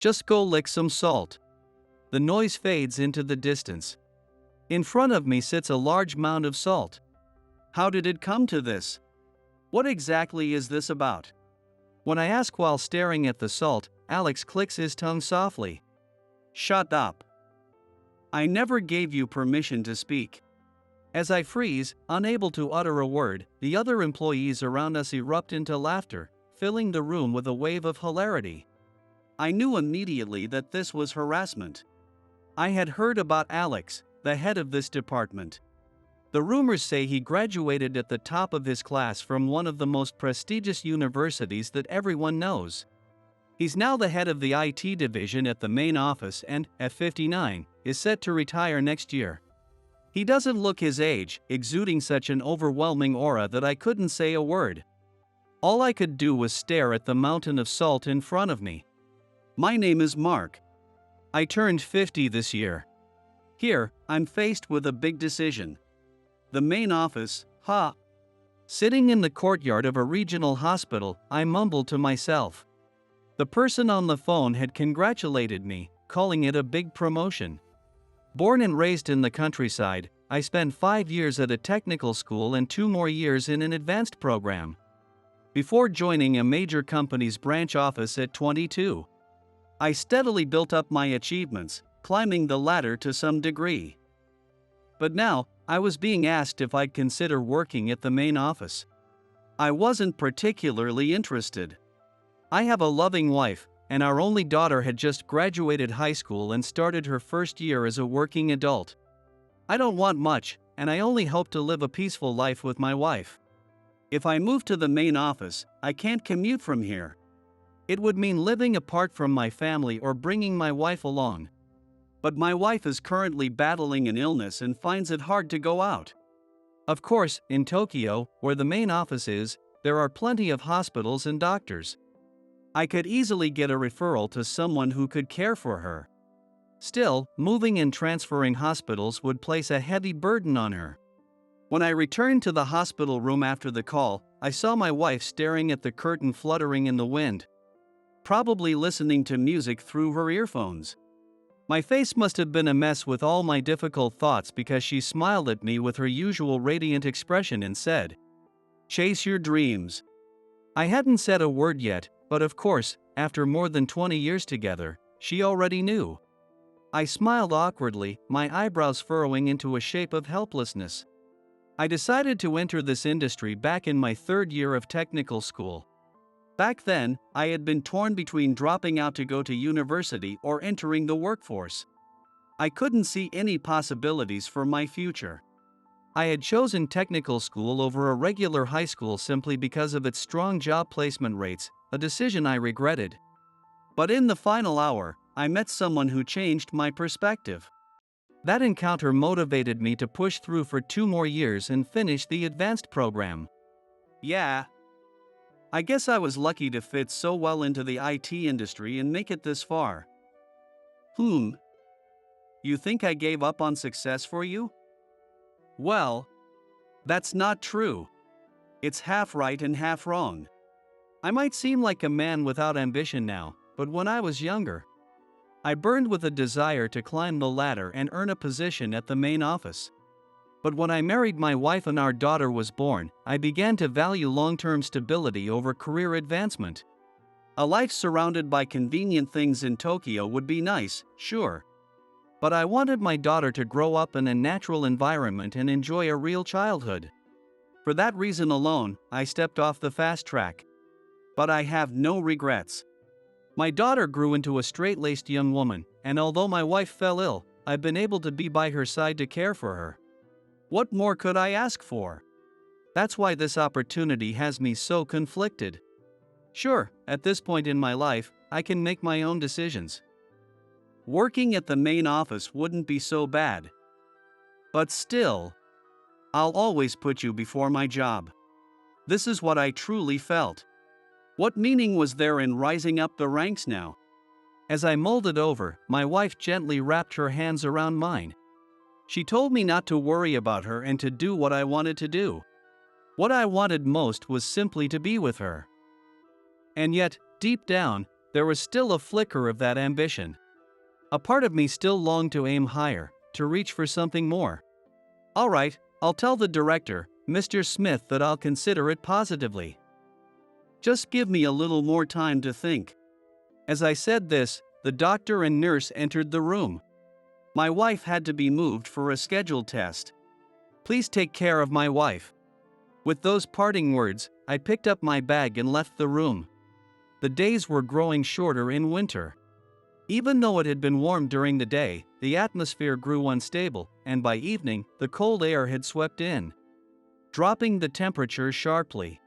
Just go lick some salt. The noise fades into the distance. In front of me sits a large mound of salt. How did it come to this? What exactly is this about? When I ask while staring at the salt, Alex clicks his tongue softly. Shut up. I never gave you permission to speak. As I freeze, unable to utter a word, the other employees around us erupt into laughter, filling the room with a wave of hilarity. I knew immediately that this was harassment. I had heard about Alex, the head of this department. The rumors say he graduated at the top of his class from one of the most prestigious universities that everyone knows. He's now the head of the IT division at the main office and, at 59, is set to retire next year. He doesn't look his age, exuding such an overwhelming aura that I couldn't say a word. All I could do was stare at the mountain of salt in front of me. My name is Mark. I turned 50 this year. Here, I'm faced with a big decision. The main office, Sitting in the courtyard of a regional hospital, I mumbled to myself. The person on the phone had congratulated me, calling it a big promotion. Born and raised in the countryside, I spent 5 years at a technical school and 2 more years in an advanced program. Before joining a major company's branch office at 22, I steadily built up my achievements, climbing the ladder to some degree. But now, I was being asked if I'd consider working at the main office. I wasn't particularly interested. I have a loving wife, and our only daughter had just graduated high school and started her first year as a working adult. I don't want much, and I only hope to live a peaceful life with my wife. If I move to the main office, I can't commute from here. It would mean living apart from my family or bringing my wife along. But my wife is currently battling an illness and finds it hard to go out. Of course, in Tokyo, where the main office is, there are plenty of hospitals and doctors. I could easily get a referral to someone who could care for her. Still, moving and transferring hospitals would place a heavy burden on her. When I returned to the hospital room after the call, I saw my wife staring at the curtain fluttering in the wind, probably listening to music through her earphones. My face must have been a mess with all my difficult thoughts because she smiled at me with her usual radiant expression and said, "Chase your dreams." I hadn't said a word yet, but of course, after more than 20 years together, she already knew. I smiled awkwardly, my eyebrows furrowing into a shape of helplessness. I decided to enter this industry back in my 3rd year of technical school. Back then, I had been torn between dropping out to go to university or entering the workforce. I couldn't see any possibilities for my future. I had chosen technical school over a regular high school simply because of its strong job placement rates, a decision I regretted. But in the final hour, I met someone who changed my perspective. That encounter motivated me to push through for 2 more years and finish the advanced program. Yeah. I guess I was lucky to fit so well into the IT industry and make it this far. You think I gave up on success for you? Well, that's not true. It's half right and half wrong. I might seem like a man without ambition now, but when I was younger, I burned with a desire to climb the ladder and earn a position at the main office. But when I married my wife and our daughter was born, I began to value long-term stability over career advancement. A life surrounded by convenient things in Tokyo would be nice, sure. But I wanted my daughter to grow up in a natural environment and enjoy a real childhood. For that reason alone, I stepped off the fast track. But I have no regrets. My daughter grew into a straight-laced young woman, and although my wife fell ill, I've been able to be by her side to care for her. What more could I ask for? That's why this opportunity has me so conflicted. Sure, at this point in my life, I can make my own decisions. Working at the main office wouldn't be so bad. But still, I'll always put you before my job. This is what I truly felt. What meaning was there in rising up the ranks now? As I mulled over, my wife gently wrapped her hands around mine. She told me not to worry about her and to do what I wanted to do. What I wanted most was simply to be with her. And yet, deep down, There was still a flicker of that ambition. A part of me still longed to aim higher, to reach for something more. All right, I'll tell the director, Mr. Smith, that I'll consider it positively. Just give me a little more time to think. As I said this, the doctor and nurse entered the room. My wife had to be moved for a scheduled test. Please take care of my wife. With those parting words, I picked up my bag and left the room. The days were growing shorter in winter. Even though it had been warm during the day, the atmosphere grew unstable, and by evening, the cold air had swept in, dropping the temperature sharply.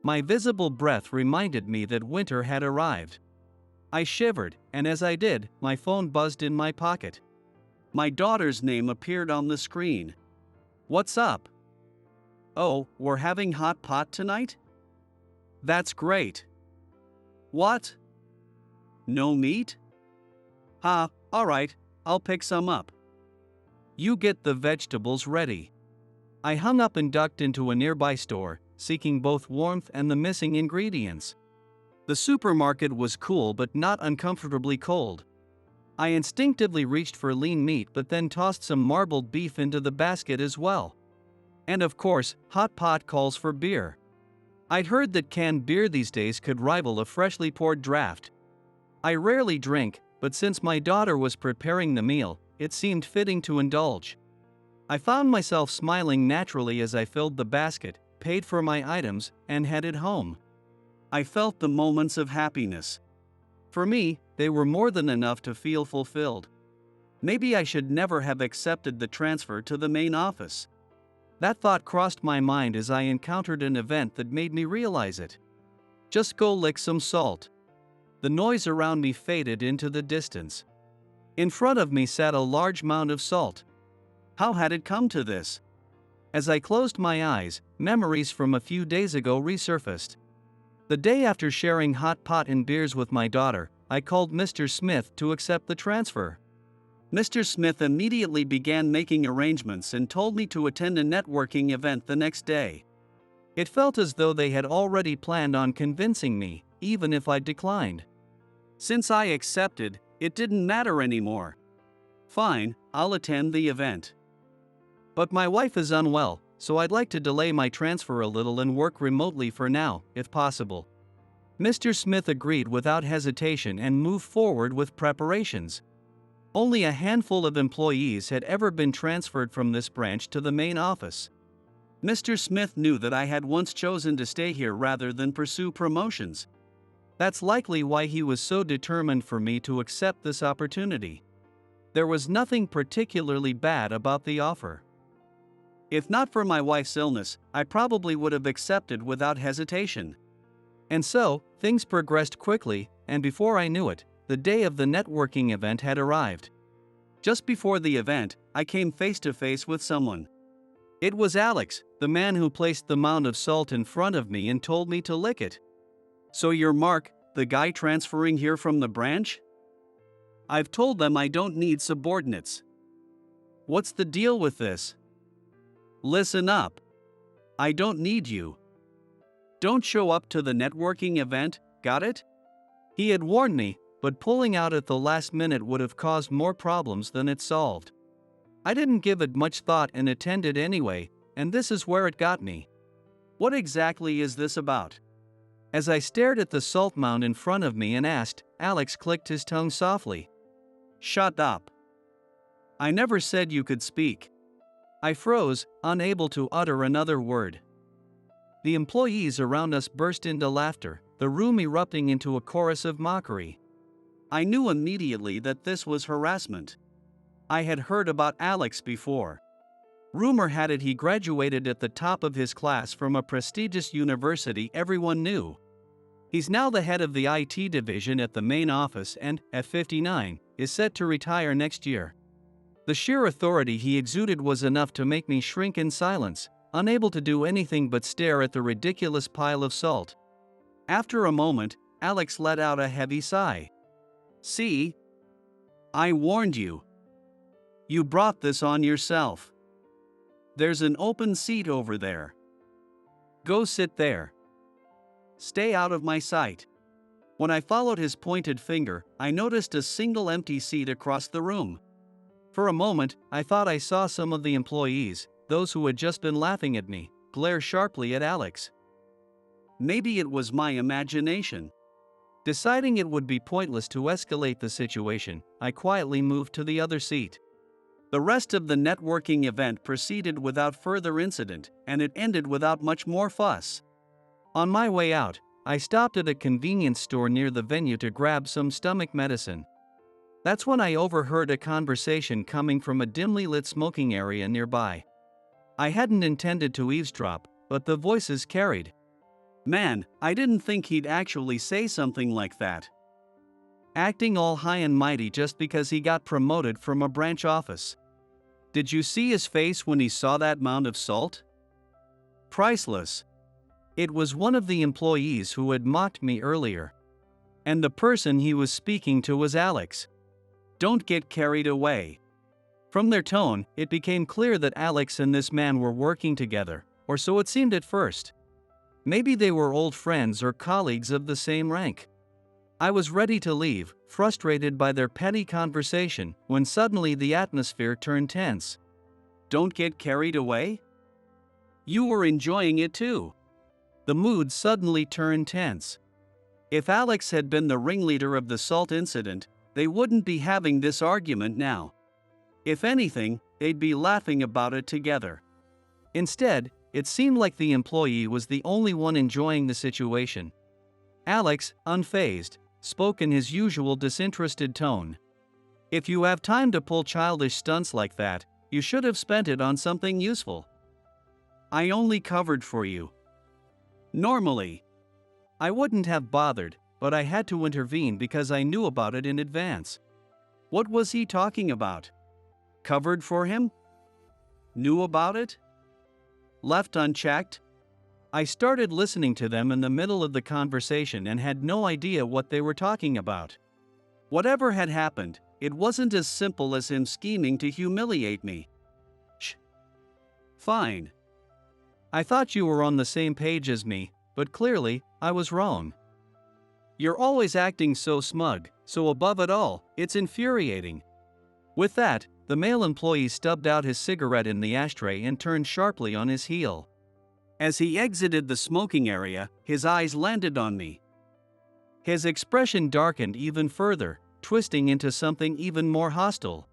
My visible breath reminded me that winter had arrived. I shivered, and as I did, my phone buzzed in my pocket. My daughter's name appeared on the screen. "What's up?" "Oh, we're having hot pot tonight?" "That's great." "What? No meat?" Alright, I'll pick some up." "You get the vegetables ready." I hung up and ducked into a nearby store, seeking both warmth and the missing ingredients. The supermarket was cool but not uncomfortably cold. I instinctively reached for lean meat but then tossed some marbled beef into the basket as well. And of course, hot pot calls for beer. I'd heard that canned beer these days could rival a freshly poured draft. I rarely drink, but since my daughter was preparing the meal, it seemed fitting to indulge. I found myself smiling naturally as I filled the basket, paid for my items, and headed home. I felt the moments of happiness. For me, they were more than enough to feel fulfilled. Maybe I should never have accepted the transfer to the main office. That thought crossed my mind as I encountered an event that made me realize it. Just go lick some salt. The noise around me faded into the distance. In front of me sat a large mound of salt. How had it come to this? As I closed my eyes, memories from a few days ago resurfaced. The day after sharing hot pot and beers with my daughter, I called Mr. Smith to accept the transfer. Mr. Smith immediately began making arrangements and told me to attend a networking event the next day. It felt as though they had already planned on convincing me, even if I declined. Since I accepted, it didn't matter anymore. Fine, I'll attend the event. But my wife is unwell, so I'd like to delay my transfer a little and work remotely for now, if possible. Mr. Smith agreed without hesitation and moved forward with preparations. Only a handful of employees had ever been transferred from this branch to the main office. Mr. Smith knew that I had once chosen to stay here rather than pursue promotions. That's likely why he was so determined for me to accept this opportunity. There was nothing particularly bad about the offer. If not for my wife's illness, I probably would have accepted without hesitation. And so, things progressed quickly, and before I knew it, the day of the networking event had arrived. Just before the event, I came face to face with someone. It was Alex, the man who placed the mound of salt in front of me and told me to lick it. "So you're Mark, the guy transferring here from the branch?" "I've told them I don't need subordinates." "What's the deal with this?" "Listen up. I don't need you. Don't show up to the networking event, got it?" He had warned me, but pulling out at the last minute would have caused more problems than it solved. I didn't give it much thought and attended anyway, and this is where it got me. What exactly is this about? As I stared at the salt mound in front of me and asked, Alex clicked his tongue softly. "Shut up. I never said you could speak." I froze, unable to utter another word. The employees around us burst into laughter, the room erupting into a chorus of mockery. I knew immediately that this was harassment. I had heard about Alex before. Rumor had it he graduated at the top of his class from a prestigious university everyone knew. He's now the head of the IT division at the main office and, at 59, is set to retire next year. The sheer authority he exuded was enough to make me shrink in silence, unable to do anything but stare at the ridiculous pile of salt. After a moment, Alex let out a heavy sigh. "See? I warned you. You brought this on yourself. There's an open seat over there. Go sit there. Stay out of my sight." When I followed his pointed finger, I noticed a single empty seat across the room. For a moment, I thought I saw some of the employees, those who had just been laughing at me, glare sharply at Alex. Maybe it was my imagination. Deciding it would be pointless to escalate the situation, I quietly moved to the other seat. The rest of the networking event proceeded without further incident, and it ended without much more fuss. On my way out, I stopped at a convenience store near the venue to grab some stomach medicine. That's when I overheard a conversation coming from a dimly lit smoking area nearby. I hadn't intended to eavesdrop, but the voices carried. Man, I didn't think he'd actually say something like that. Acting all high and mighty just because he got promoted from a branch office. Did you see his face when he saw that mound of salt? Priceless. It was one of the employees who had mocked me earlier. And the person he was speaking to was Alex. Don't get carried away. From their tone, it became clear that Alex and this man were working together, or so it seemed at first. Maybe they were old friends or colleagues of the same rank. I was ready to leave, frustrated by their petty conversation, when suddenly the atmosphere turned tense. Don't get carried away? You were enjoying it too. The mood suddenly turned tense. If Alex had been the ringleader of the salt incident, they wouldn't be having this argument now. If anything, they'd be laughing about it together. Instead, it seemed like the employee was the only one enjoying the situation. Alex, unfazed, spoke in his usual disinterested tone. If you have time to pull childish stunts like that, you should have spent it on something useful. I only covered for you. Normally, I wouldn't have bothered, but I had to intervene because I knew about it in advance. What was he talking about? Covered for him? Knew about it? Left unchecked? I started listening to them in the middle of the conversation and had no idea what they were talking about. Whatever had happened, it wasn't as simple as him scheming to humiliate me. Shh. Fine. I thought you were on the same page as me, but clearly, I was wrong. You're always acting so smug, so above it all, it's infuriating. With that, the male employee stubbed out his cigarette in the ashtray and turned sharply on his heel. As he exited the smoking area, his eyes landed on me. His expression darkened even further, twisting into something even more hostile.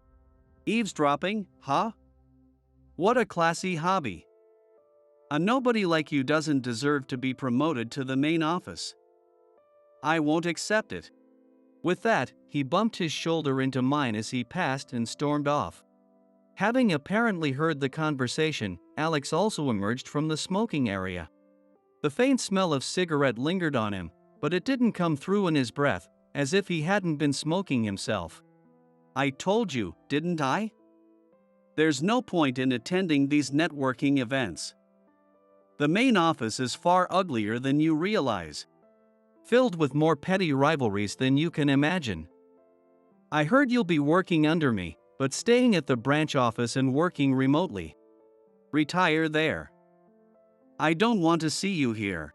Eavesdropping, huh? What a classy hobby. A nobody like you doesn't deserve to be promoted to the main office. I won't accept it. With that, he bumped his shoulder into mine as he passed and stormed off. Having apparently heard the conversation, Alex also emerged from the smoking area. The faint smell of cigarette lingered on him, but it didn't come through in his breath, as if he hadn't been smoking himself. I told you, didn't I? There's no point in attending these networking events. The main office is far uglier than you realize. Filled with more petty rivalries than you can imagine. I heard you'll be working under me, but staying at the branch office and working remotely. Retire there. I don't want to see you here.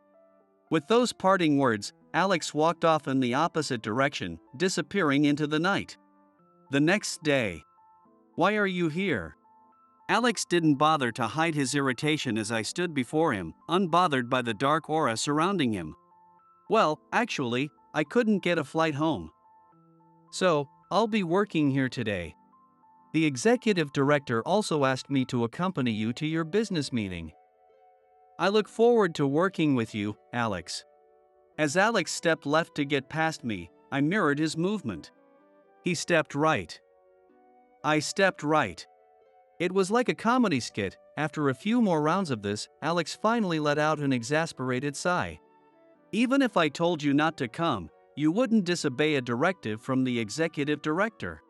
With those parting words, Alex walked off in the opposite direction, disappearing into the night. The next day. Why are you here? Alex didn't bother to hide his irritation as I stood before him, unbothered by the dark aura surrounding him. Well, actually, I couldn't get a flight home. So, I'll be working here today. The executive director also asked me to accompany you to your business meeting. I look forward to working with you, Alex. As Alex stepped left to get past me, I mirrored his movement. He stepped right. I stepped right. It was like a comedy skit. After a few more rounds of this, Alex finally let out an exasperated sigh. Even if I told you not to come, you wouldn't disobey a directive from the executive director.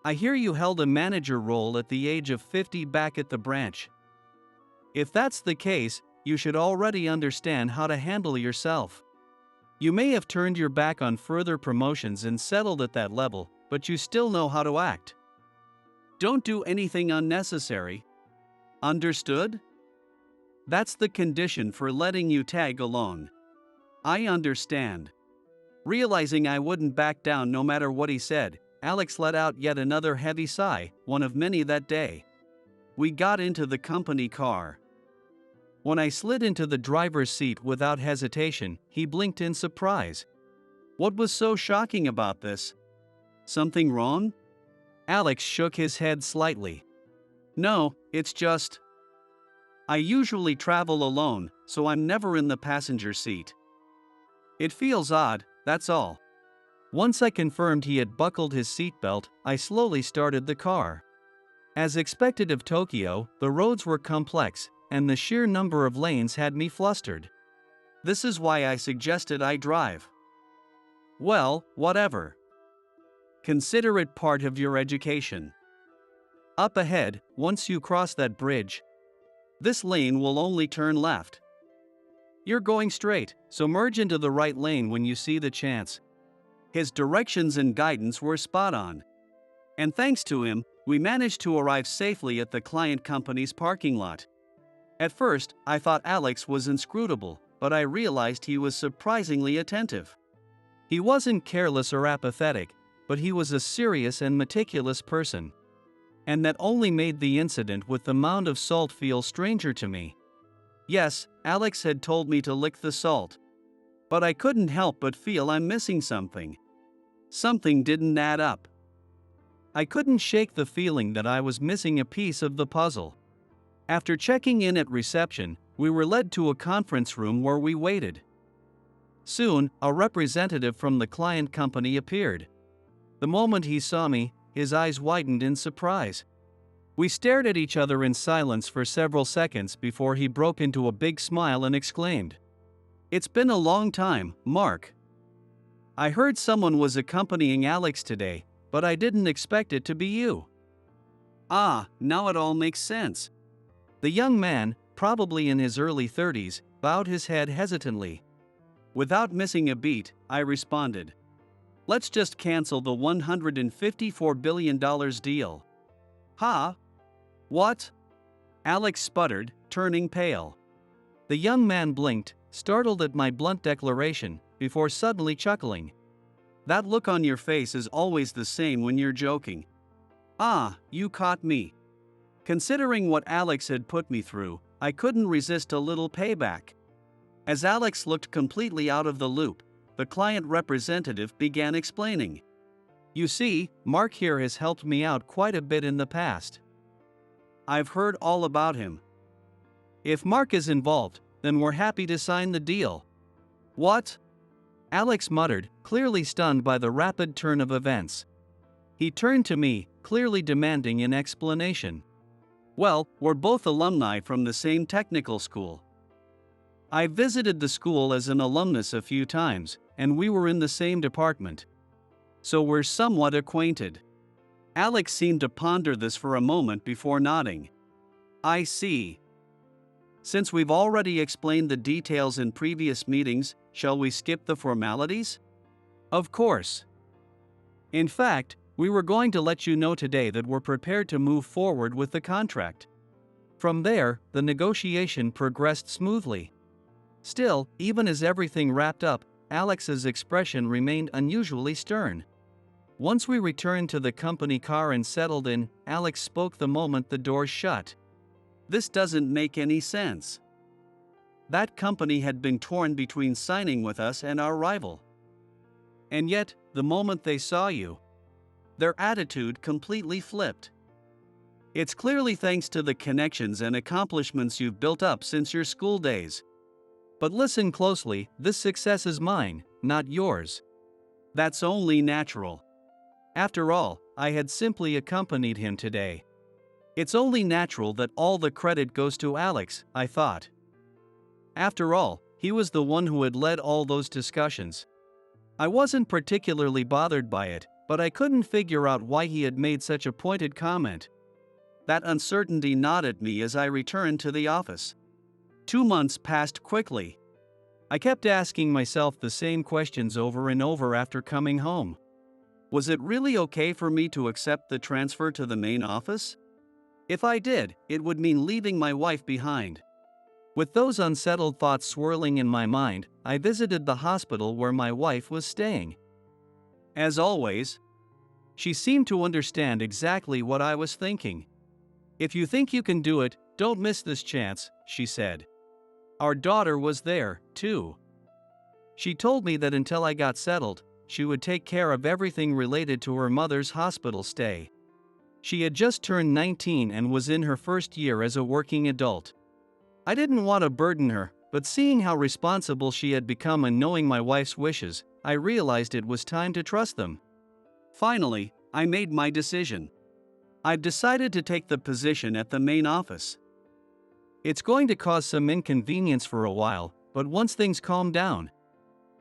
I hear you held a manager role at the age of 50 back at the branch. If that's the case, you should already understand how to handle yourself. You may have turned your back on further promotions and settled at that level, but you still know how to act. Don't do anything unnecessary. Understood? That's the condition for letting you tag along. I understand. Realizing I wouldn't back down no matter what he said, Alex let out yet another heavy sigh, one of many that day. We got into the company car. When I slid into the driver's seat without hesitation, he blinked in surprise. What was so shocking about this? Something wrong? Alex shook his head slightly. No, it's just. I usually travel alone, so I'm never in the passenger seat. It feels odd, that's all. Once I confirmed he had buckled his seatbelt, I slowly started the car. As expected of Tokyo, the roads were complex, and the sheer number of lanes had me flustered. This is why I suggested I drive. Well, whatever. Consider it part of your education. Up ahead, once you cross that bridge, this lane will only turn left. You're going straight, so merge into the right lane when you see the chance. His directions and guidance were spot on. And thanks to him, we managed to arrive safely at the client company's parking lot. At first, I thought Alex was inscrutable, but I realized he was surprisingly attentive. He wasn't careless or apathetic, but he was a serious and meticulous person. And that only made the incident with the mound of salt feel stranger to me. Yes, Alex had told me to lick the salt. But I couldn't help but feel I'm missing something. Something didn't add up. I couldn't shake the feeling that I was missing a piece of the puzzle. After checking in at reception, we were led to a conference room where we waited. Soon, a representative from the client company appeared. The moment he saw me, his eyes widened in surprise. We stared at each other in silence for several seconds before he broke into a big smile and exclaimed, "It's been a long time, Mark. I heard someone was accompanying Alex today, but I didn't expect it to be you." Ah, now it all makes sense. The young man, probably in his early 30s, bowed his head hesitantly. Without missing a beat, I responded, "Let's just cancel the $154 billion deal." "Huh? What?" Alex sputtered, turning pale. The young man blinked, startled at my blunt declaration, before suddenly chuckling. "That look on your face is always the same when you're joking. Ah, you caught me." Considering what Alex had put me through, I couldn't resist a little payback. As Alex looked completely out of the loop, the client representative began explaining. "You see, Mark here has helped me out quite a bit in the past. I've heard all about him. If Mark is involved, then we're happy to sign the deal." "What?" Alex muttered, clearly stunned by the rapid turn of events. He turned to me, clearly demanding an explanation. "Well, we're both alumni from the same technical school. I visited the school as an alumnus a few times, and we were in the same department. So we're somewhat acquainted." Alex seemed to ponder this for a moment before nodding. "I see. Since we've already explained the details in previous meetings, shall we skip the formalities?" "Of course. In fact, we were going to let you know today that we're prepared to move forward with the contract." From there, the negotiation progressed smoothly. Still, even as everything wrapped up, Alex's expression remained unusually stern. Once we returned to the company car and settled in, Alex spoke the moment the doors shut. "This doesn't make any sense. That company had been torn between signing with us and our rival. And yet, the moment they saw you, their attitude completely flipped. It's clearly thanks to the connections and accomplishments you've built up since your school days. But listen closely, this success is mine, not yours. That's only natural. After all, I had simply accompanied him today. It's only natural that all the credit goes to Alex, I thought. After all, he was the one who had led all those discussions. I wasn't particularly bothered by it, but I couldn't figure out why he had made such a pointed comment. That uncertainty gnawed at me as I returned to the office. 2 months passed quickly. I kept asking myself the same questions over and over after coming home. Was it really okay for me to accept the transfer to the main office? If I did, it would mean leaving my wife behind. With those unsettled thoughts swirling in my mind, I visited the hospital where my wife was staying. As always, she seemed to understand exactly what I was thinking. "If you think you can do it, don't miss this chance," she said. Our daughter was there, too. She told me that until I got settled, she would take care of everything related to her mother's hospital stay. She had just turned 19 and was in her first year as a working adult. I didn't want to burden her, but seeing how responsible she had become and knowing my wife's wishes, I realized it was time to trust them. Finally, I made my decision. I've decided to take the position at the main office. It's going to cause some inconvenience for a while, but once things calm down,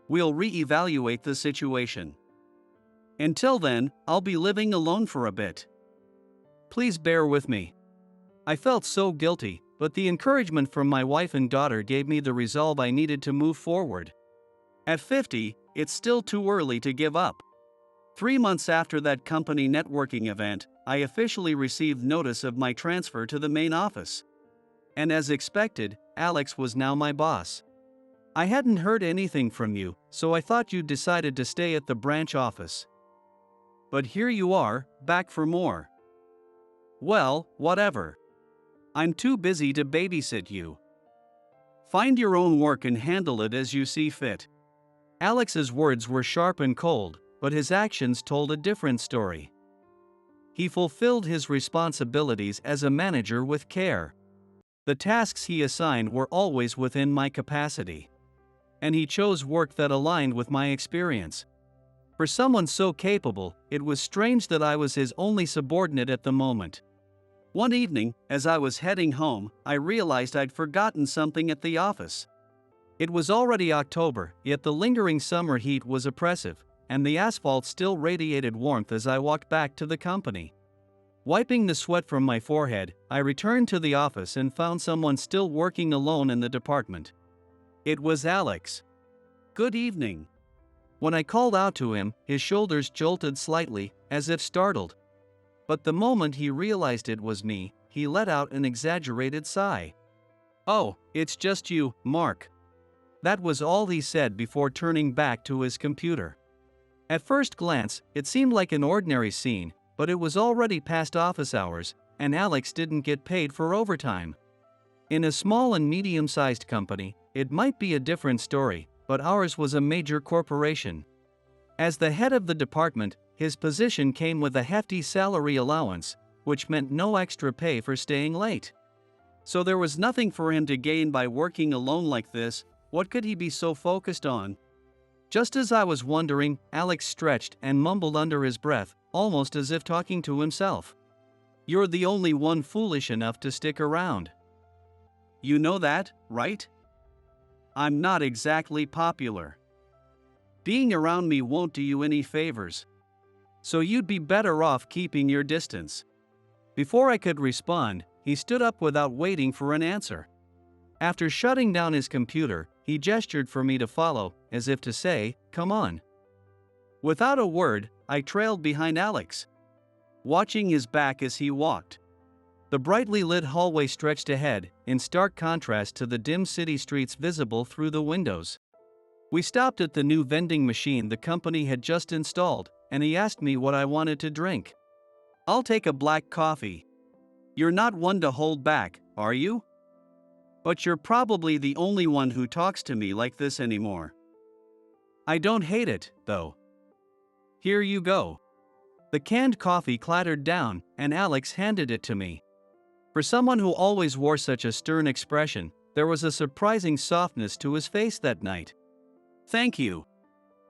we'll re-evaluate the situation. Until then, I'll be living alone for a bit. Please bear with me. I felt so guilty, but the encouragement from my wife and daughter gave me the resolve I needed to move forward. At 50, it's still too early to give up. 3 months after that company networking event, I officially received notice of my transfer to the main office. And as expected, Alex was now my boss. I hadn't heard anything from you, so I thought you'd decided to stay at the branch office. But here you are, back for more. Well, whatever. I'm too busy to babysit you. Find your own work and handle it as you see fit. Alex's words were sharp and cold, but his actions told a different story. He fulfilled his responsibilities as a manager with care. The tasks he assigned were always within my capacity. And he chose work that aligned with my experience. For someone so capable, it was strange that I was his only subordinate at the moment. One evening, as I was heading home, I realized I'd forgotten something at the office. It was already October, yet the lingering summer heat was oppressive, and the asphalt still radiated warmth as I walked back to the company. Wiping the sweat from my forehead, I returned to the office and found someone still working alone in the department. It was Alex. "Good evening." When I called out to him, his shoulders jolted slightly, as if startled. But the moment he realized it was me, he let out an exaggerated sigh. "Oh, it's just you, Mark." That was all he said before turning back to his computer. At first glance, it seemed like an ordinary scene, but it was already past office hours, and Alex didn't get paid for overtime. In a small and medium-sized company, it might be a different story, but ours was a major corporation. As the head of the department, his position came with a hefty salary allowance, which meant no extra pay for staying late. So there was nothing for him to gain by working alone like this. What could he be so focused on? Just as I was wondering, Alex stretched and mumbled under his breath, almost as if talking to himself. "You're the only one foolish enough to stick around. You know that, right? I'm not exactly popular. Being around me won't do you any favors. So you'd be better off keeping your distance." Before I could respond, he stood up without waiting for an answer. After shutting down his computer, he gestured for me to follow, as if to say, "Come on." Without a word, I trailed behind Alex, watching his back as he walked. The brightly lit hallway stretched ahead, in stark contrast to the dim city streets visible through the windows. We stopped at the new vending machine the company had just installed, and he asked me what I wanted to drink. "I'll take a black coffee." "You're not one to hold back, are you? But you're probably the only one who talks to me like this anymore." "I don't hate it, though. Here you go." The canned coffee clattered down, and Alex handed it to me. For someone who always wore such a stern expression, there was a surprising softness to his face that night. "Thank you."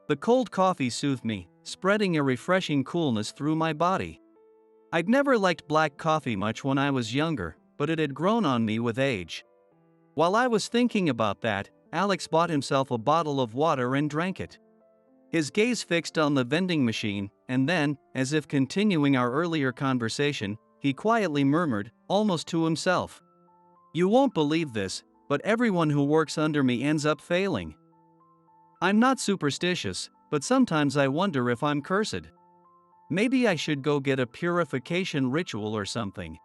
The cold coffee soothed me, spreading a refreshing coolness through my body. I'd never liked black coffee much when I was younger, but it had grown on me with age. While I was thinking about that, Alex bought himself a bottle of water and drank it. His gaze fixed on the vending machine, and then, as if continuing our earlier conversation, he quietly murmured, almost to himself, "You won't believe this, but everyone who works under me ends up failing. I'm not superstitious, but sometimes I wonder if I'm cursed. Maybe I should go get a purification ritual or something."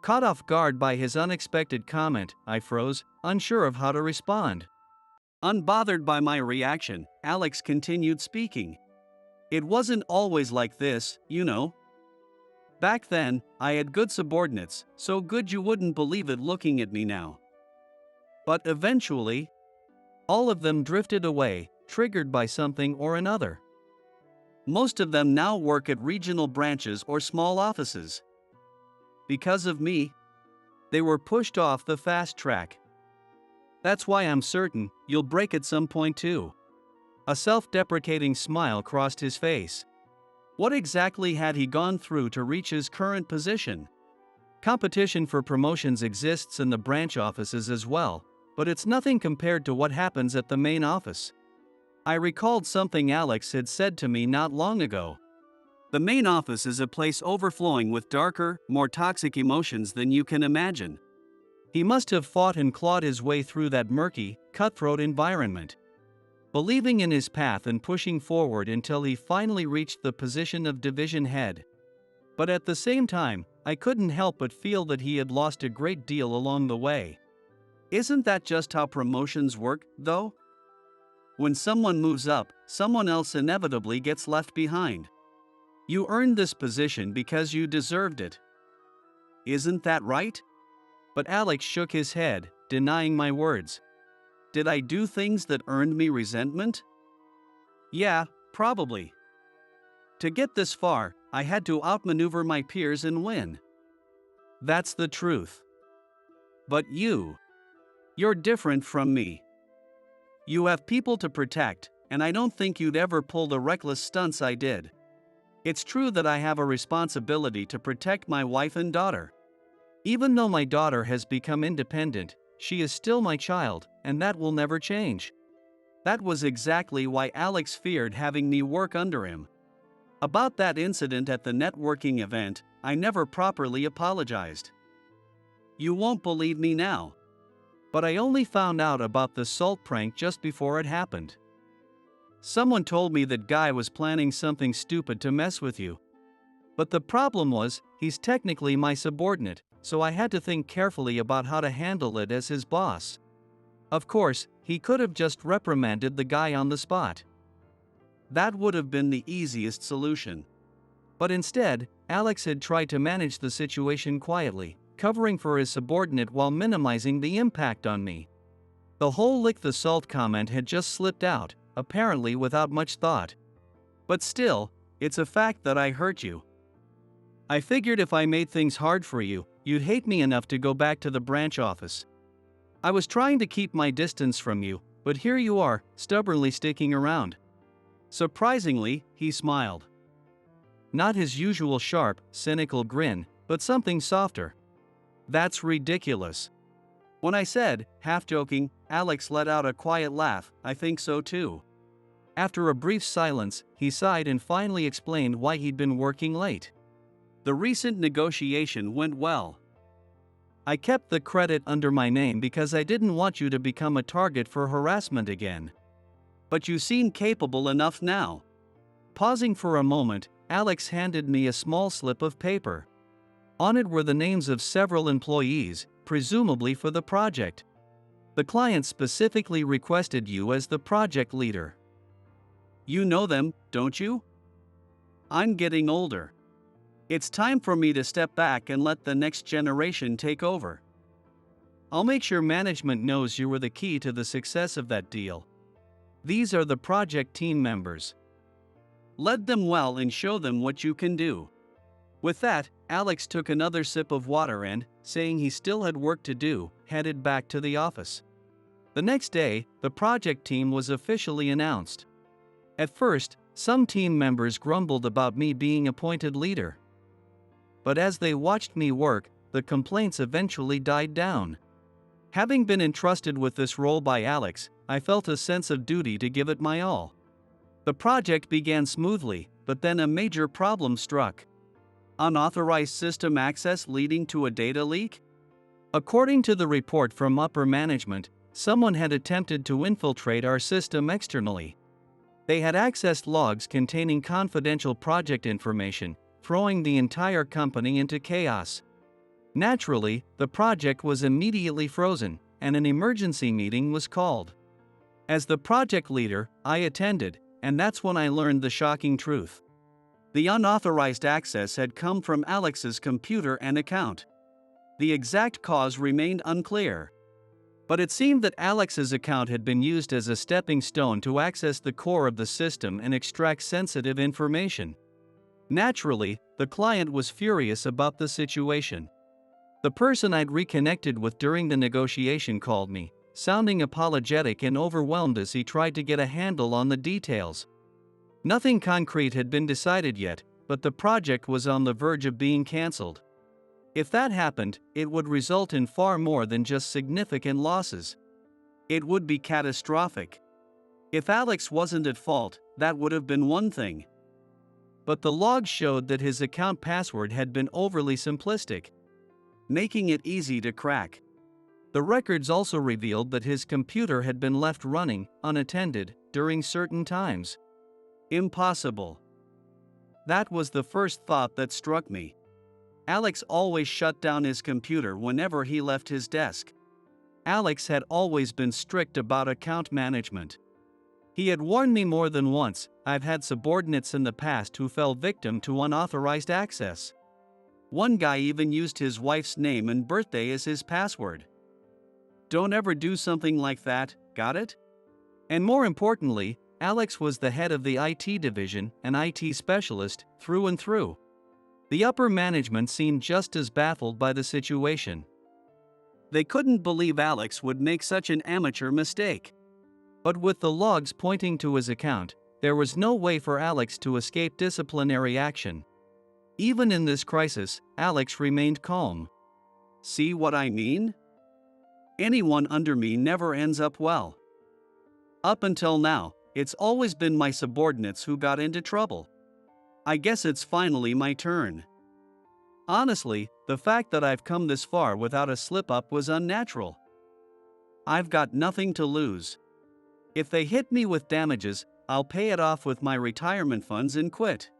Caught off guard by his unexpected comment, I froze, unsure of how to respond. Unbothered by my reaction, Alex continued speaking. It wasn't always like this, you know. Back then, I had good subordinates, so good you wouldn't believe it looking at me now. But eventually, all of them drifted away, triggered by something or another. Most of them now work at regional branches or small offices. Because of me, they were pushed off the fast track. That's why I'm certain you'll break at some point too. A self-deprecating smile crossed his face. What exactly had he gone through to reach his current position? Competition for promotions exists in the branch offices as well, but it's nothing compared to what happens at the main office. I recalled something Alex had said to me not long ago. The main office is a place overflowing with darker, more toxic emotions than you can imagine. He must have fought and clawed his way through that murky, cutthroat environment, believing in his path and pushing forward until he finally reached the position of division head. But at the same time, I couldn't help but feel that he had lost a great deal along the way. Isn't that just how promotions work, though? When someone moves up, someone else inevitably gets left behind. You earned this position because you deserved it. Isn't that right? But Alex shook his head, denying my words. Did I do things that earned me resentment? Yeah, probably. To get this far, I had to outmaneuver my peers and win. That's the truth. But you're different from me. You have people to protect, and I don't think you'd ever pull the reckless stunts I did. It's true that I have a responsibility to protect my wife and daughter. Even though my daughter has become independent, she is still my child, and that will never change. That was exactly why Alex feared having me work under him. About that incident at the networking event, I never properly apologized. You won't believe me now. But I only found out about the salt prank just before it happened. Someone told me that Guy was planning something stupid to mess with you. But the problem was, he's technically my subordinate, so I had to think carefully about how to handle it as his boss. Of course, he could have just reprimanded the guy on the spot. That would have been the easiest solution. But instead, Alex had tried to manage the situation quietly, covering for his subordinate while minimizing the impact on me. The whole lick the salt comment had just slipped out, apparently without much thought. But still, it's a fact that I hurt you. I figured if I made things hard for you, you'd hate me enough to go back to the branch office. I was trying to keep my distance from you, but here you are, stubbornly sticking around. Surprisingly, he smiled. Not his usual sharp, cynical grin, but something softer. That's ridiculous. When I said, half joking, Alex let out a quiet laugh, I think so too. After a brief silence, he sighed and finally explained why he'd been working late. The recent negotiation went well. I kept the credit under my name because I didn't want you to become a target for harassment again. But you seem capable enough now. Pausing for a moment, Alex handed me a small slip of paper. On it were the names of several employees, presumably for the project. The client specifically requested you as the project leader. You know them, don't you? I'm getting older. It's time for me to step back and let the next generation take over. I'll make sure management knows you were the key to the success of that deal. These are the project team members. Lead them well and show them what you can do. With that, Alex took another sip of water and, saying he still had work to do, headed back to the office. The next day, the project team was officially announced. At first, some team members grumbled about me being appointed leader. But as they watched me work, the complaints eventually died down. Having been entrusted with this role by Alex, I felt a sense of duty to give it my all. The project began smoothly, but then a major problem struck. Unauthorized system access leading to a data leak? According to the report from upper management, someone had attempted to infiltrate our system externally. They had accessed logs containing confidential project information, throwing the entire company into chaos. Naturally, the project was immediately frozen, and an emergency meeting was called. As the project leader, I attended, and that's when I learned the shocking truth. The unauthorized access had come from Alex's computer and account. The exact cause remained unclear. But it seemed that Alex's account had been used as a stepping stone to access the core of the system and extract sensitive information. Naturally, the client was furious about the situation. The person I'd reconnected with during the negotiation called me, sounding apologetic and overwhelmed as he tried to get a handle on the details. Nothing concrete had been decided yet, but the project was on the verge of being cancelled. If that happened, it would result in far more than just significant losses. It would be catastrophic. If Alex wasn't at fault, that would have been one thing. But the logs showed that his account password had been overly simplistic, making it easy to crack. The records also revealed that his computer had been left running, unattended, during certain times. Impossible. That was the first thought that struck me. Alex always shut down his computer whenever he left his desk. Alex had always been strict about account management. He had warned me more than once. I've had subordinates in the past who fell victim to unauthorized access. One guy even used his wife's name and birthday as his password. Don't ever do something like that, got it? And more importantly, Alex was the head of the IT division, an IT specialist, through and through. The upper management seemed just as baffled by the situation. They couldn't believe Alex would make such an amateur mistake. But with the logs pointing to his account, there was no way for Alex to escape disciplinary action. Even in this crisis, Alex remained calm. See what I mean? Anyone under me never ends up well. Up until now, it's always been my subordinates who got into trouble. I guess it's finally my turn. Honestly, the fact that I've come this far without a slip-up was unnatural. I've got nothing to lose. If they hit me with damages, I'll pay it off with my retirement funds and quit.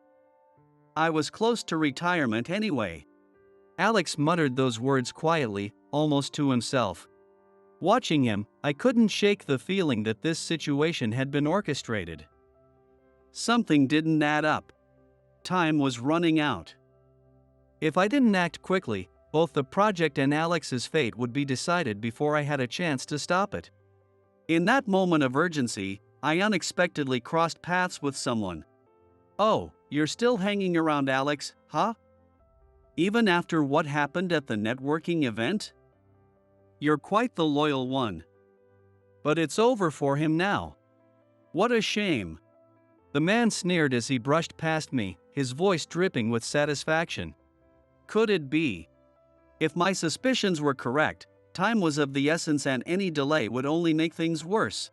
I was close to retirement anyway. Alex muttered those words quietly, almost to himself. Watching him, I couldn't shake the feeling that this situation had been orchestrated. Something didn't add up. Time was running out. If I didn't act quickly, both the project and Alex's fate would be decided before I had a chance to stop it. In that moment of urgency, I unexpectedly crossed paths with someone. Oh, you're still hanging around Alex, huh? Even after what happened at the networking event? You're quite the loyal one. But it's over for him now. What a shame. The man sneered as he brushed past me, his voice dripping with satisfaction. Could it be? If my suspicions were correct, time was of the essence and any delay would only make things worse.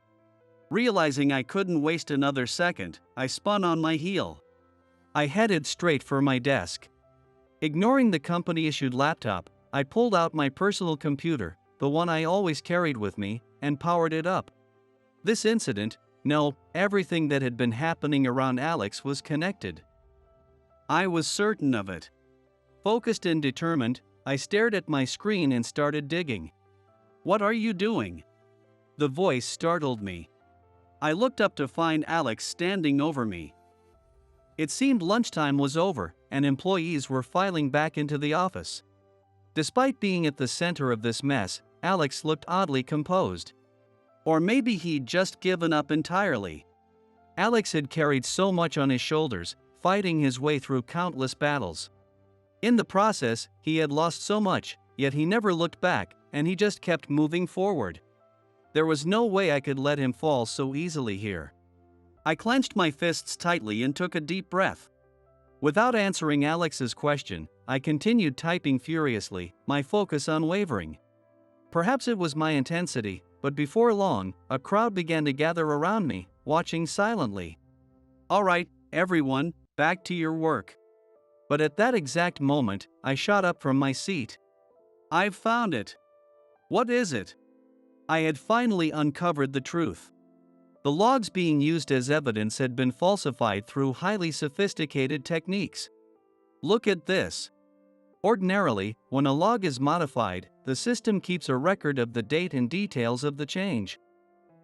Realizing I couldn't waste another second, I spun on my heel. I headed straight for my desk. Ignoring the company-issued laptop, I pulled out my personal computer, the one I always carried with me, and powered it up. This incident, no, everything that had been happening around Alex was connected. I was certain of it. Focused and determined, I stared at my screen and started digging. What are you doing? The voice startled me. I looked up to find Alex standing over me. It seemed lunchtime was over, and employees were filing back into the office. Despite being at the center of this mess, Alex looked oddly composed. Or maybe he'd just given up entirely. Alex had carried so much on his shoulders, fighting his way through countless battles. In the process, he had lost so much, yet he never looked back, and he just kept moving forward. There was no way I could let him fall so easily here. I clenched my fists tightly and took a deep breath. Without answering Alex's question, I continued typing furiously, my focus unwavering. Perhaps it was my intensity, but before long, a crowd began to gather around me, watching silently. All right, everyone, back to your work. But at that exact moment, I shot up from my seat. I've found it. What is it? I had finally uncovered the truth. The logs being used as evidence had been falsified through highly sophisticated techniques. Look at this. Ordinarily, when a log is modified, the system keeps a record of the date and details of the change.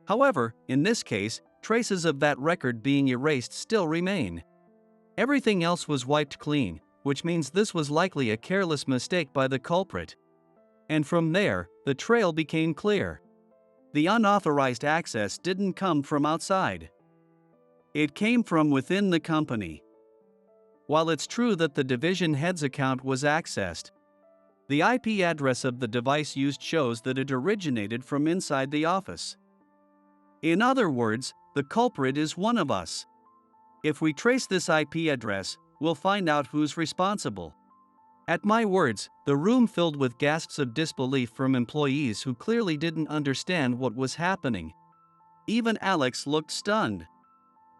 However, in this case, traces of that record being erased still remain. Everything else was wiped clean, which means this was likely a careless mistake by the culprit. And from there, the trail became clear. The unauthorized access didn't come from outside. It came from within the company. While it's true that the division head's account was accessed, the IP address of the device used shows that it originated from inside the office. In other words, the culprit is one of us. If we trace this IP address, we'll find out who's responsible. At my words, the room filled with gasps of disbelief from employees who clearly didn't understand what was happening. Even Alex looked stunned.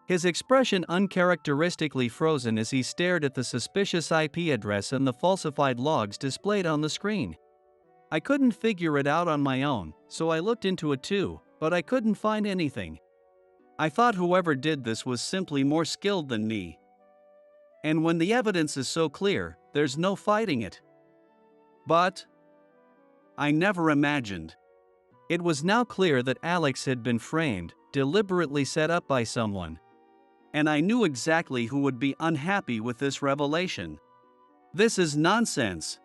His expression uncharacteristically frozen as he stared at the suspicious IP address and the falsified logs displayed on the screen. I couldn't figure it out on my own, so I looked into it too, but I couldn't find anything. I thought whoever did this was simply more skilled than me. And when the evidence is so clear, there's no fighting it. But I never imagined. It was now clear that Alex had been framed, deliberately set up by someone. And I knew exactly who would be unhappy with this revelation. This is nonsense.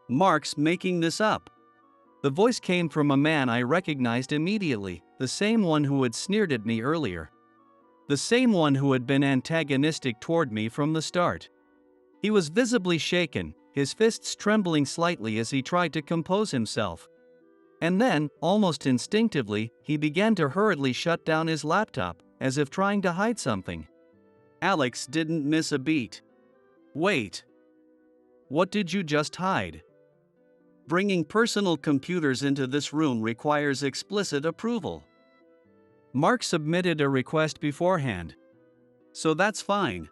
Mark's making this up. The voice came from a man I recognized immediately, the same one who had sneered at me earlier. The same one who had been antagonistic toward me from the start. He was visibly shaken, his fists trembling slightly as he tried to compose himself. And then, almost instinctively, he began to hurriedly shut down his laptop, as if trying to hide something. Alex didn't miss a beat. Wait. What did you just hide? Bringing personal computers into this room requires explicit approval. Mark submitted a request beforehand. So that's fine.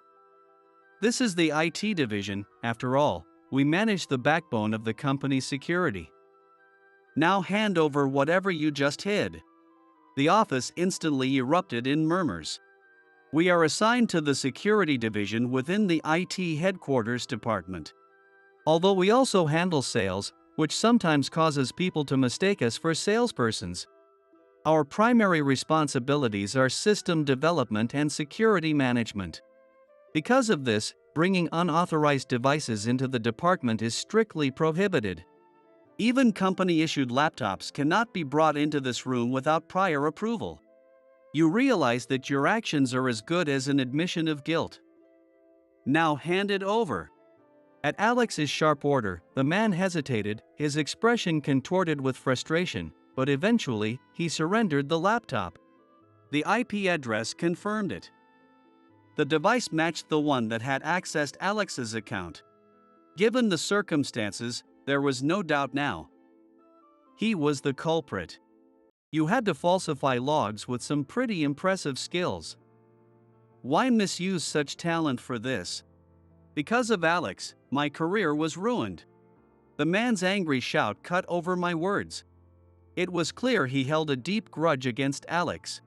This is the IT division, after all. We manage the backbone of the company's security. Now hand over whatever you just hid. The office instantly erupted in murmurs. We are assigned to the security division within the IT headquarters department. Although we also handle sales, which sometimes causes people to mistake us for salespersons. Our primary responsibilities are system development and security management. Because of this, bringing unauthorized devices into the department is strictly prohibited. Even company-issued laptops cannot be brought into this room without prior approval. You realize that your actions are as good as an admission of guilt. Now hand it over. At Alex's sharp order, the man hesitated, his expression contorted with frustration, but eventually, he surrendered the laptop. The IP address confirmed it. The device matched the one that had accessed Alex's account. Given the circumstances, there was no doubt now. He was the culprit. You had to falsify logs with some pretty impressive skills. Why misuse such talent for this? Because of Alex, my career was ruined. The man's angry shout cut over my words. It was clear he held a deep grudge against Alex.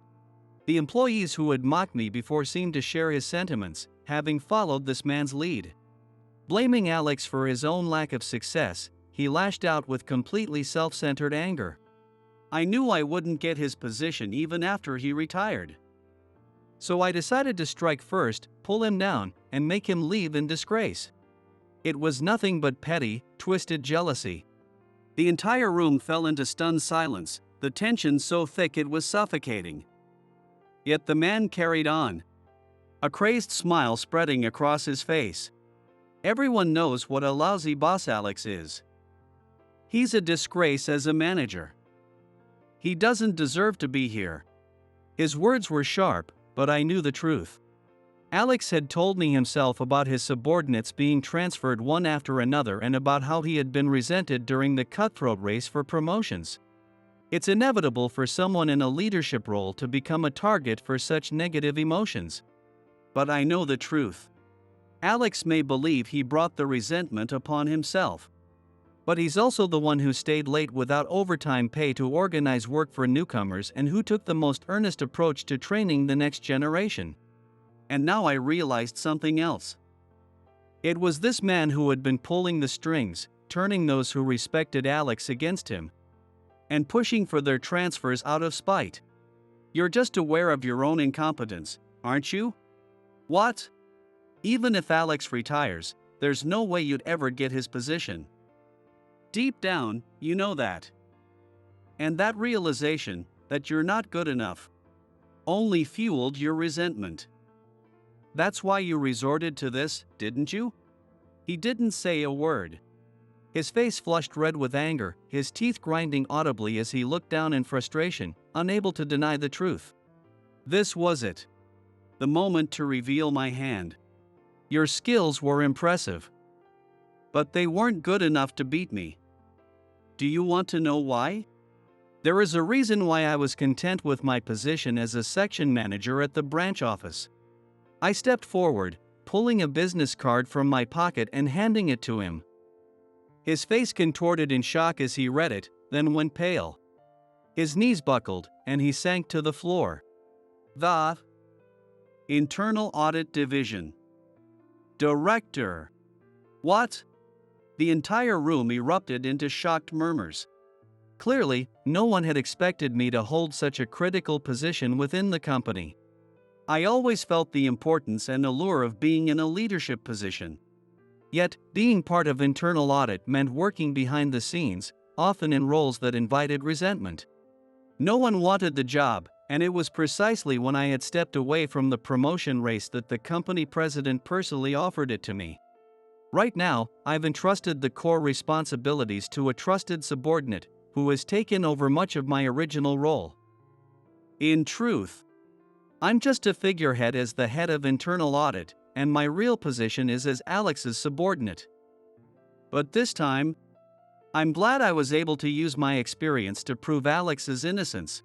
The employees who had mocked me before seemed to share his sentiments, having followed this man's lead. Blaming Alex for his own lack of success, he lashed out with completely self-centered anger. I knew I wouldn't get his position even after he retired. So I decided to strike first, pull him down, and make him leave in disgrace. It was nothing but petty, twisted jealousy. The entire room fell into stunned silence, the tension so thick it was suffocating. Yet the man carried on, a crazed smile spreading across his face. Everyone knows what a lousy boss Alex is. He's a disgrace as a manager. He doesn't deserve to be here. His words were sharp, but I knew the truth. Alex had told me himself about his subordinates being transferred one after another and about how he had been resented during the cutthroat race for promotions. It's inevitable for someone in a leadership role to become a target for such negative emotions. But I know the truth. Alex may believe he brought the resentment upon himself. But he's also the one who stayed late without overtime pay to organize work for newcomers and who took the most earnest approach to training the next generation. And now I realized something else. It was this man who had been pulling the strings, turning those who respected Alex against him, and pushing for their transfers out of spite. You're just aware of your own incompetence, aren't you? What? Even if Alex retires, there's no way you'd ever get his position. Deep down, you know that. And that realization, that you're not good enough, only fueled your resentment. That's why you resorted to this, didn't you? He didn't say a word. His face flushed red with anger, his teeth grinding audibly as he looked down in frustration, unable to deny the truth. This was it. The moment to reveal my hand. Your skills were impressive, but they weren't good enough to beat me. Do you want to know why? There is a reason why I was content with my position as a section manager at the branch office. I stepped forward, pulling a business card from my pocket and handing it to him. His face contorted in shock as he read it, then went pale. His knees buckled, and he sank to the floor. The Internal Audit Division. Director. What? The entire room erupted into shocked murmurs. Clearly, no one had expected me to hold such a critical position within the company. I always felt the importance and allure of being in a leadership position. Yet, being part of internal audit meant working behind the scenes, often in roles that invited resentment. No one wanted the job, and it was precisely when I had stepped away from the promotion race that the company president personally offered it to me. Right now, I've entrusted the core responsibilities to a trusted subordinate, who has taken over much of my original role. In truth, I'm just a figurehead as the head of internal audit, and my real position is as Alex's subordinate. But this time, I'm glad I was able to use my experience to prove Alex's innocence.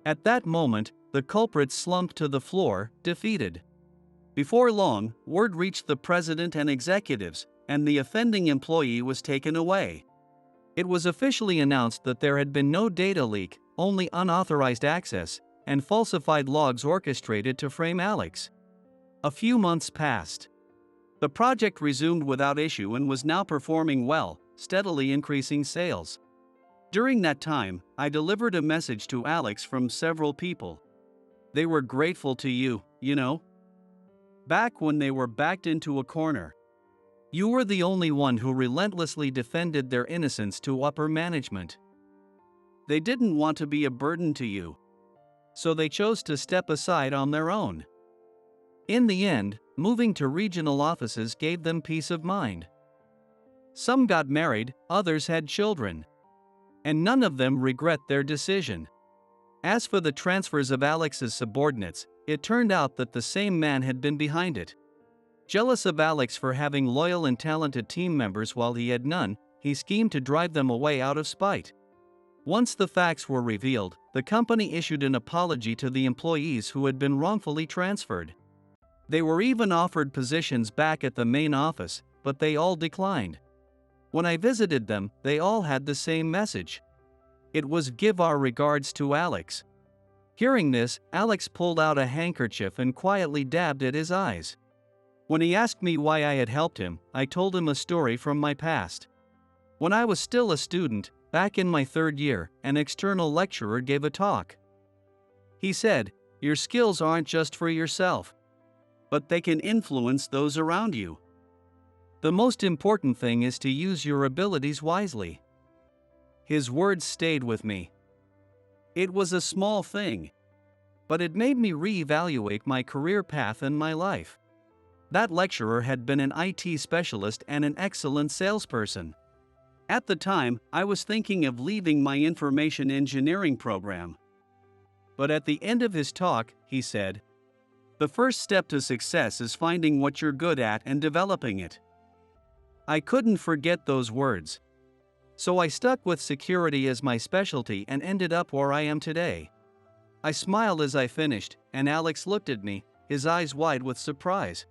At that moment, the culprit slumped to the floor, defeated. Before long, word reached the president and executives, and the offending employee was taken away. It was officially announced that there had been no data leak, only unauthorized access, and falsified logs orchestrated to frame Alex. A few months passed. The project resumed without issue and was now performing well, steadily increasing sales. During that time, I delivered a message to Alex from several people. They were grateful to you, you know. Back when they were backed into a corner. You were the only one who relentlessly defended their innocence to upper management. They didn't want to be a burden to you, so they chose to step aside on their own. In the end, moving to regional offices gave them peace of mind. Some got married, others had children. And none of them regret their decision. As for the transfers of Alex's subordinates, it turned out that the same man had been behind it. Jealous of Alex for having loyal and talented team members while he had none, he schemed to drive them away out of spite. Once the facts were revealed, the company issued an apology to the employees who had been wrongfully transferred. They were even offered positions back at the main office, but they all declined. When I visited them, they all had the same message. It was "Give our regards to Alex." Hearing this, Alex pulled out a handkerchief and quietly dabbed at his eyes. When he asked me why I had helped him, I told him a story from my past. When I was still a student, back in my third year, an external lecturer gave a talk. He said, "Your skills aren't just for yourself, but they can influence those around you. The most important thing is to use your abilities wisely." His words stayed with me. It was a small thing, but it made me reevaluate my career path and my life. That lecturer had been an IT specialist and an excellent salesperson. At the time, I was thinking of leaving my information engineering program. But at the end of his talk, he said, "The first step to success is finding what you're good at and developing it." I couldn't forget those words. So I stuck with security as my specialty and ended up where I am today. I smiled as I finished, and Alex looked at me, his eyes wide with surprise.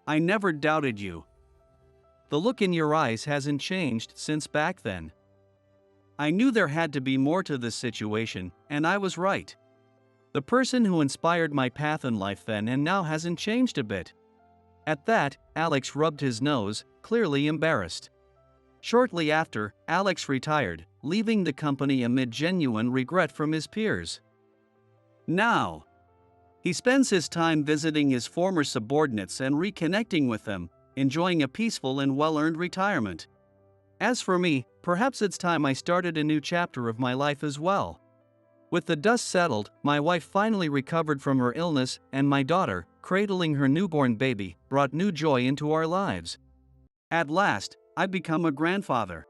"I never doubted you. The look in your eyes hasn't changed since back then." I knew there had to be more to this situation, and I was right. The person who inspired my path in life then and now hasn't changed a bit. At that, Alex rubbed his nose, clearly embarrassed. Shortly after, Alex retired, leaving the company amid genuine regret from his peers. Now, he spends his time visiting his former subordinates and reconnecting with them, enjoying a peaceful and well-earned retirement. As for me, perhaps it's time I started a new chapter of my life as well. With the dust settled, my wife finally recovered from her illness, and my daughter, cradling her newborn baby, brought new joy into our lives. At last, I've become a grandfather.